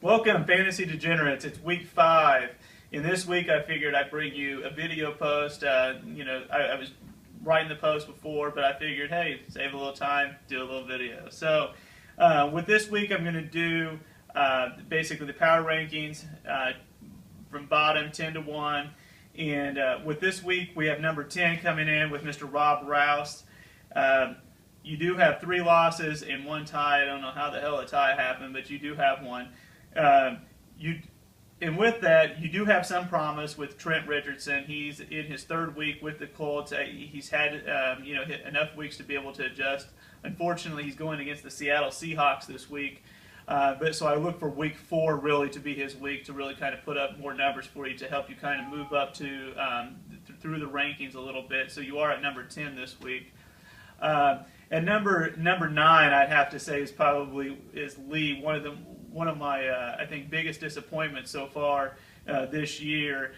Welcome, Fantasy Degenerates. It's week 5. In this week, I figured I'd bring you a video post. I was writing the post before, but I figured, hey, save a little time, do a little video. So, with this week, I'm going to do basically the power rankings from bottom 10 to 1. And with this week, we have number 10 coming in with Mr. Rob Rouse. You do have 3 losses and 1 tie. I don't know how the hell a tie happened, but you do have one. And with that, you do have some promise with Trent Richardson. He's in his 3rd week with the Colts. He's had enough weeks to be able to adjust. Unfortunately, he's going against the Seattle Seahawks this week. So I look for week 4 really to be his week to really kind of put up more numbers for you to help you kind of move up to through the rankings a little bit. So you are at number 10 this week. And number 9, I'd have to say, is Lee. One of my I think biggest disappointments so far this year.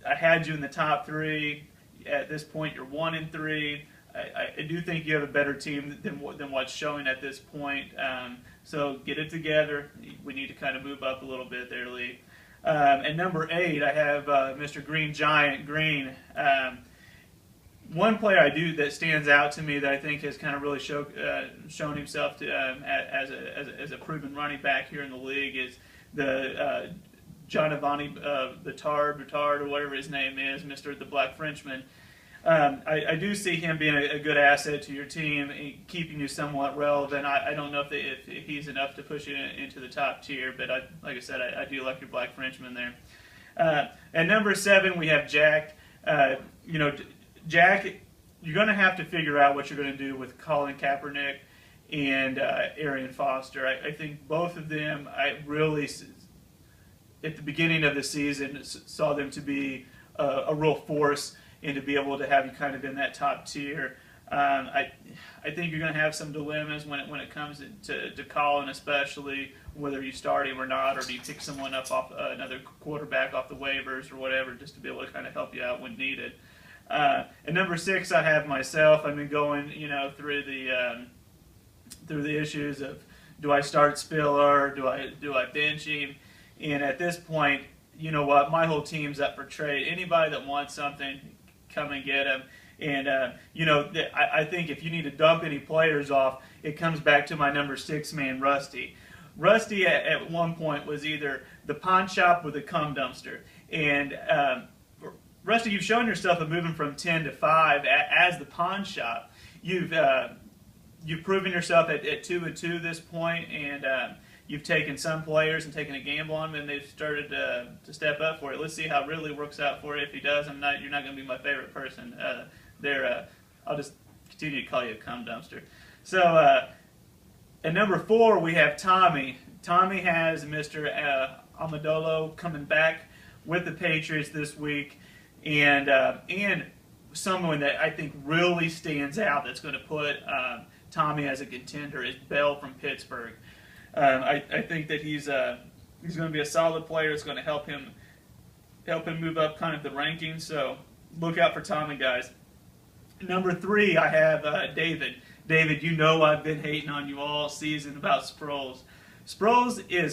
I had you in the top 3. At this point, you're 1 and 3. I do think you have a better team than what's showing at this point. So get it together. We need to kind of move up a little bit there, Lee. And number 8, I have Mr. Green Giant Green. One player that stands out to me that I think has kind of really shown himself to, as a proven running back here in the league is the Giovanni Bitard or whatever his name is, the Black Frenchman. I do see him being a good asset to your team, keeping you somewhat relevant. I don't know if he's enough to push you into the top tier, but like I said, I do like your Black Frenchman there. At number 7, we have Jack. Jack, you're going to have to figure out what you're going to do with Colin Kaepernick and Arian Foster. I think both of them, I really, at the beginning of the season, saw them to be a real force and to be able to have you kind of in that top tier. I think you're going to have some dilemmas when it comes to Colin, especially whether you start him or not, or do you pick someone up off another quarterback off the waivers or whatever, just to be able to kind of help you out when needed. At number 6, I have myself. I've been going, through the issues of, do I start Spiller? Do I bench him? And at this point, you know what? My whole team's up for trade. Anybody that wants something, come and get him. And I think if you need to dump any players off, it comes back to my number 6 man, Rusty. Rusty at one point was either the pawn shop or the cum dumpster, and Rusty, you've shown yourself of moving from 10 to 5 as the pawn shop. You've proven yourself at 2 and 2 this point, and you've taken some players and taken a gamble on them, and they've started to step up for it. Let's see how it really works out for you. If he does, you're not going to be my favorite person. I'll just continue to call you a cum dumpster. So at number 4, we have Tommy. Tommy has Mr. Amendola coming back with the Patriots this week. And someone that I think really stands out that's going to put Tommy as a contender is Bell from Pittsburgh. I think that he's going to be a solid player. It's going to help him move up kind of the rankings. So look out for Tommy, guys. Number 3, I have David. David, I've been hating on you all season about Sproles. Sproles is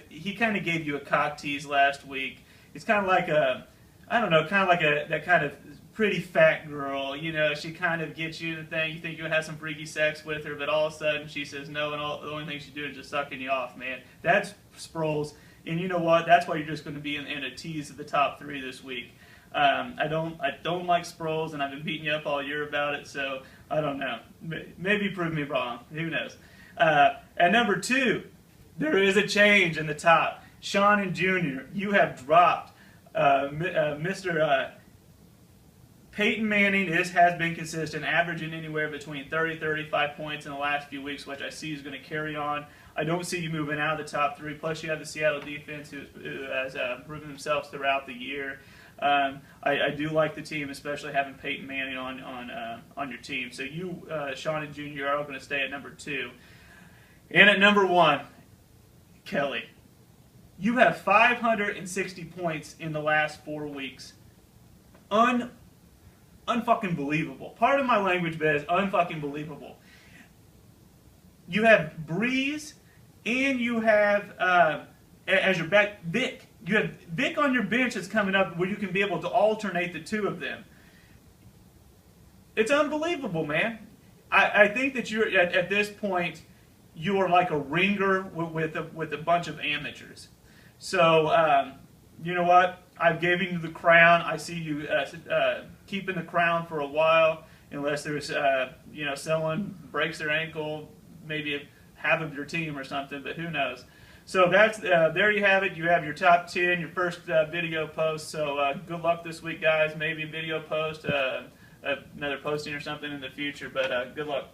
he kind of gave you a cock tease last week. It's kind of like that kind of pretty fat girl. She kind of gets you the thing. You think you'll have some freaky sex with her, but all of a sudden she says no, and the only thing she's doing is just sucking you off, man. That's Sproles. And you know what? That's why you're just going to be in a tease of the top 3 this week. I don't like Sproles, and I've been beating you up all year about it, so I don't know. Maybe prove me wrong. Who knows? At number 2, there is a change in the top. Sean and Jr., you have dropped. Mr. Peyton Manning has been consistent, averaging anywhere between 30-35 points in the last few weeks, which I see is going to carry on. I don't see you moving out of the top 3. Plus, you have the Seattle defense who has proven themselves throughout the year. I do like the team, especially having Peyton Manning on your team. So you, Sean and Jr., are all going to stay at number 2. And at number 1, Kelly. You have 560 points in the last 4 weeks. Unfucking believable. Pardon my language, but it's unfucking believable. You have Breeze, and you have as your back. Vic, you have Vic on your bench that's coming up where you can be able to alternate the two of them. It's unbelievable, man. I think that you're at this point, you are like a ringer with a bunch of amateurs. So you know what? I've given you the crown. I see you keeping the crown for a while, unless there's someone breaks their ankle, maybe half of your team or something. But who knows? So that's there you have it. You have your top 10, your first video post. So good luck this week, guys. Maybe a video post, another posting or something in the future. But good luck.